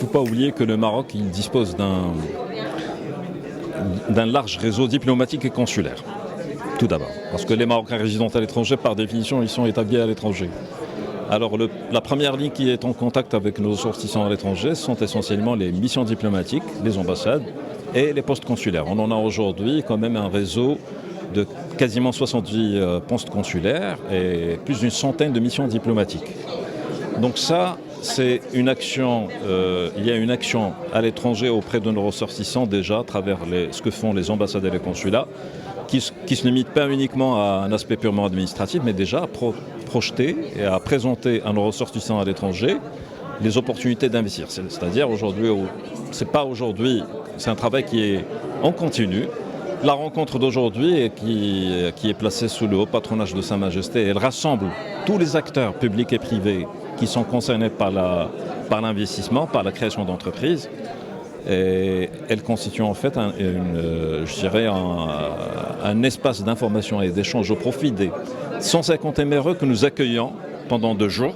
faut pas oublier que le Maroc il dispose d'un large réseau diplomatique et consulaire. Tout d'abord, parce que les Marocains résidant à l'étranger, par définition, ils sont établis à l'étranger. Alors la première ligne qui est en contact avec nos ressortissants à l'étranger sont essentiellement les missions diplomatiques, les ambassades et les postes consulaires. On en a aujourd'hui quand même un réseau de quasiment 70 postes consulaires et plus d'une centaine de missions diplomatiques. Donc ça, c'est une action, il y a une action à l'étranger auprès de nos ressortissants déjà à travers ce que font les ambassades et les consulats, qui se limite pas uniquement à un aspect purement administratif, mais déjà à projeter et à présenter à nos ressortissants à l'étranger les opportunités d'investir. C'est-à-dire aujourd'hui, c'est un travail qui est en continu. La rencontre d'aujourd'hui qui est placée sous le haut patronage de Sa Majesté, elle rassemble tous les acteurs publics et privés qui sont concernés par l'investissement, par la création d'entreprises. Et elle constitue en fait un espace d'information et d'échange au profit des 150 MRE que nous accueillons pendant 2 jours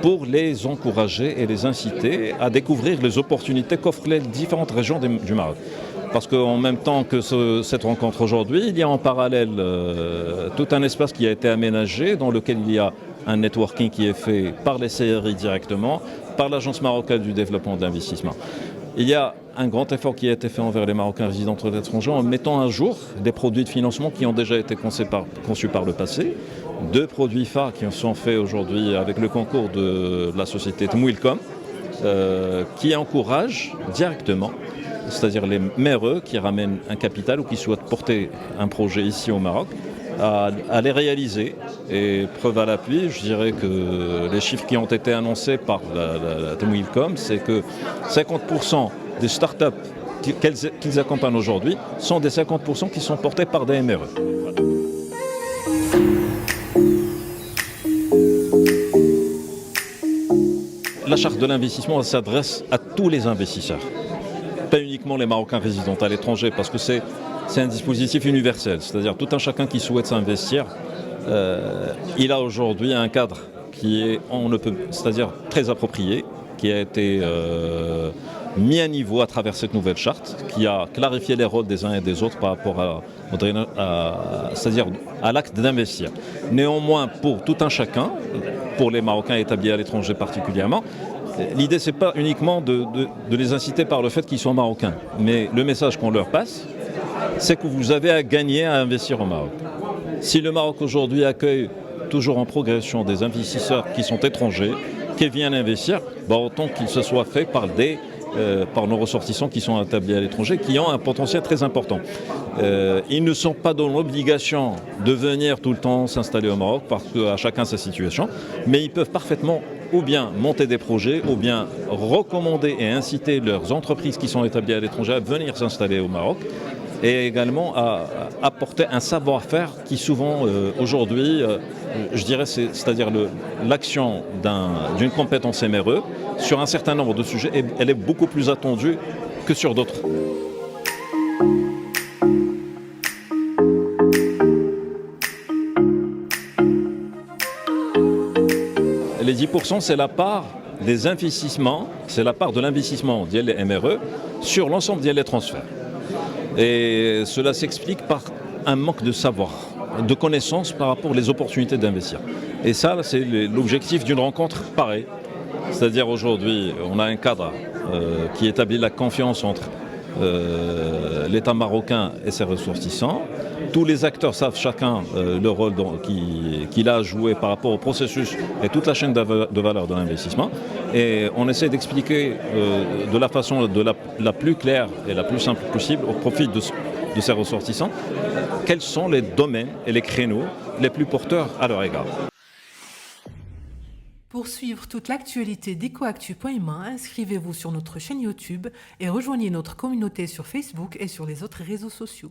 pour les encourager et les inciter à découvrir les opportunités qu'offrent les différentes régions du Maroc. Parce qu'en même temps que cette rencontre aujourd'hui, il y a en parallèle tout un espace qui a été aménagé dans lequel il y a un networking qui est fait par les CRI directement, par l'Agence marocaine du développement d'investissement. Il y a un grand effort qui a été fait envers les Marocains résidant à l'étranger en mettant à jour des produits de financement qui ont déjà été conçus par le passé. 2 produits phares qui sont faits aujourd'hui avec le concours de la société Tmouilcom, qui encouragent directement, c'est-à-dire les MRE qui ramènent un capital ou qui souhaitent porter un projet ici au Maroc, à les réaliser. Et preuve à l'appui, je dirais que les chiffres qui ont été annoncés par la Tmouilcom, c'est que 50% des startups qu'ils accompagnent aujourd'hui sont des 50% qui sont portés par des MRE. La charte de l'investissement s'adresse à tous les investisseurs, pas uniquement les Marocains résidant à l'étranger, parce que c'est un dispositif universel, c'est-à-dire tout un chacun qui souhaite s'investir, il a aujourd'hui un cadre qui est, c'est-à-dire très approprié, qui a été mis à niveau à travers cette nouvelle charte, qui a clarifié les rôles des uns et des autres par rapport c'est-à-dire à l'acte d'investir. Néanmoins, pour tout un chacun, pour les Marocains établis à l'étranger particulièrement, l'idée, c'est pas uniquement de les inciter par le fait qu'ils sont marocains, mais le message qu'on leur passe, c'est que vous avez à gagner à investir au Maroc. Si le Maroc aujourd'hui accueille toujours en progression des investisseurs qui sont étrangers, qui viennent investir, autant qu'il se soit fait par nos ressortissants qui sont établis à l'étranger, qui ont un potentiel très important. Ils ne sont pas dans l'obligation de venir tout le temps s'installer au Maroc, parce qu'à chacun sa situation, mais ils peuvent parfaitement ou bien monter des projets, ou bien recommander et inciter leurs entreprises qui sont établies à l'étranger à venir s'installer au Maroc, et également à apporter un savoir-faire qui souvent aujourd'hui, je dirais, c'est-à-dire l'action d'une compétence MRE sur un certain nombre de sujets, elle est beaucoup plus attendue que sur d'autres. Les 10%, c'est la part des investissements, c'est la part de l'investissement via les MRE sur l'ensemble des transferts. Et cela s'explique par un manque de savoir, de connaissances par rapport aux opportunités d'investir. Et ça, c'est l'objectif d'une rencontre pareille. C'est-à-dire aujourd'hui, on a un cadre qui établit la confiance entre l'État marocain et ses ressortissants. Tous les acteurs savent chacun le rôle qu'il a à jouer par rapport au processus et toute la chaîne de valeur de l'investissement. Et on essaie d'expliquer de la façon la plus claire et la plus simple possible au profit de ces ressortissants quels sont les domaines et les créneaux les plus porteurs à leur égard. Pour suivre toute l'actualité d'EcoActu.ma, inscrivez-vous sur notre chaîne YouTube et rejoignez notre communauté sur Facebook et sur les autres réseaux sociaux.